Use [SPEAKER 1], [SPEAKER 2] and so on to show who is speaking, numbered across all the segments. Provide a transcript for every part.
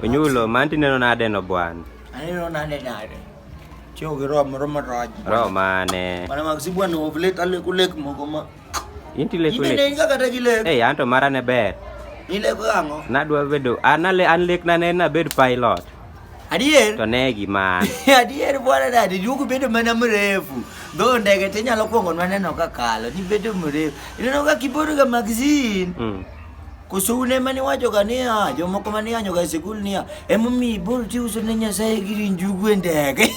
[SPEAKER 1] Onyulo manti neno nade no bwana.
[SPEAKER 2] Aneno nade. Chio gi rom raj.
[SPEAKER 1] Mane.
[SPEAKER 2] Mana magsi bwana ovlet ale kulek moko ma.
[SPEAKER 1] Inti lek
[SPEAKER 2] Ine
[SPEAKER 1] lek.
[SPEAKER 2] ne kata gi lek.
[SPEAKER 1] Anto mara ne ber.
[SPEAKER 2] Ni lek ang'o?
[SPEAKER 1] Nadwa bedo an lek na ne na bed pilot.
[SPEAKER 2] Adier?
[SPEAKER 1] To negi man.
[SPEAKER 2] Adier bwana dadi duogo bedo mana mrefu. Dho ndege te nyalo kuongo maneno ka kalo ni bedo mrefu. Ineno ka kibodo ga magazine. Kusune mani wacho kania jomoko mani anyo ga sikul nia emomi bor ti uso ne Nyasaye giri njugu ndege.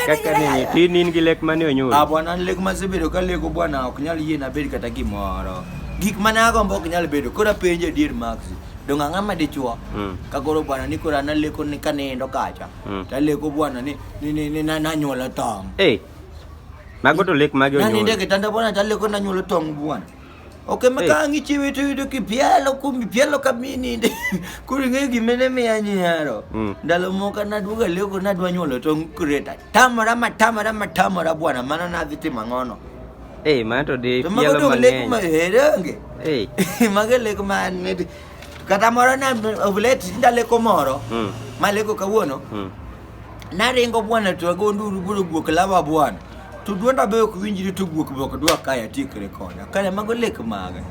[SPEAKER 1] Kaka ni tinin gi lek mani onyulo.
[SPEAKER 2] Bwana lek masebedo ka leko bwana ok nyal yie na bed kata gimoro. Gik mana agombo ok nyal bedo kora penje dier Maxi. Dong ang'ama dichuo ka koro bwana ni kora na leko ni kanendo kacha ta leko bwana ni na nyuolo tong
[SPEAKER 1] mago to lek magi onyuolo
[SPEAKER 2] nani ndege tanda bwana ta leko na nyuolo tong bwana oke makangi chiwi to yudo pielo kamini ndi kuri nge gimene miya nyiero ndalo moko naduoga leko nadwa nyuolo tong kreta tamara bwana mana nadhi timo ang'ono
[SPEAKER 1] manto di
[SPEAKER 2] pielo mang'eny mage lek man kata moro na ovlet ndaleko moro maleko kawuono naringo bwana to go nduru buro guok lava bwana to duonda be ok winjri to guok bok dwa kaya tikre koda kare mago lek mage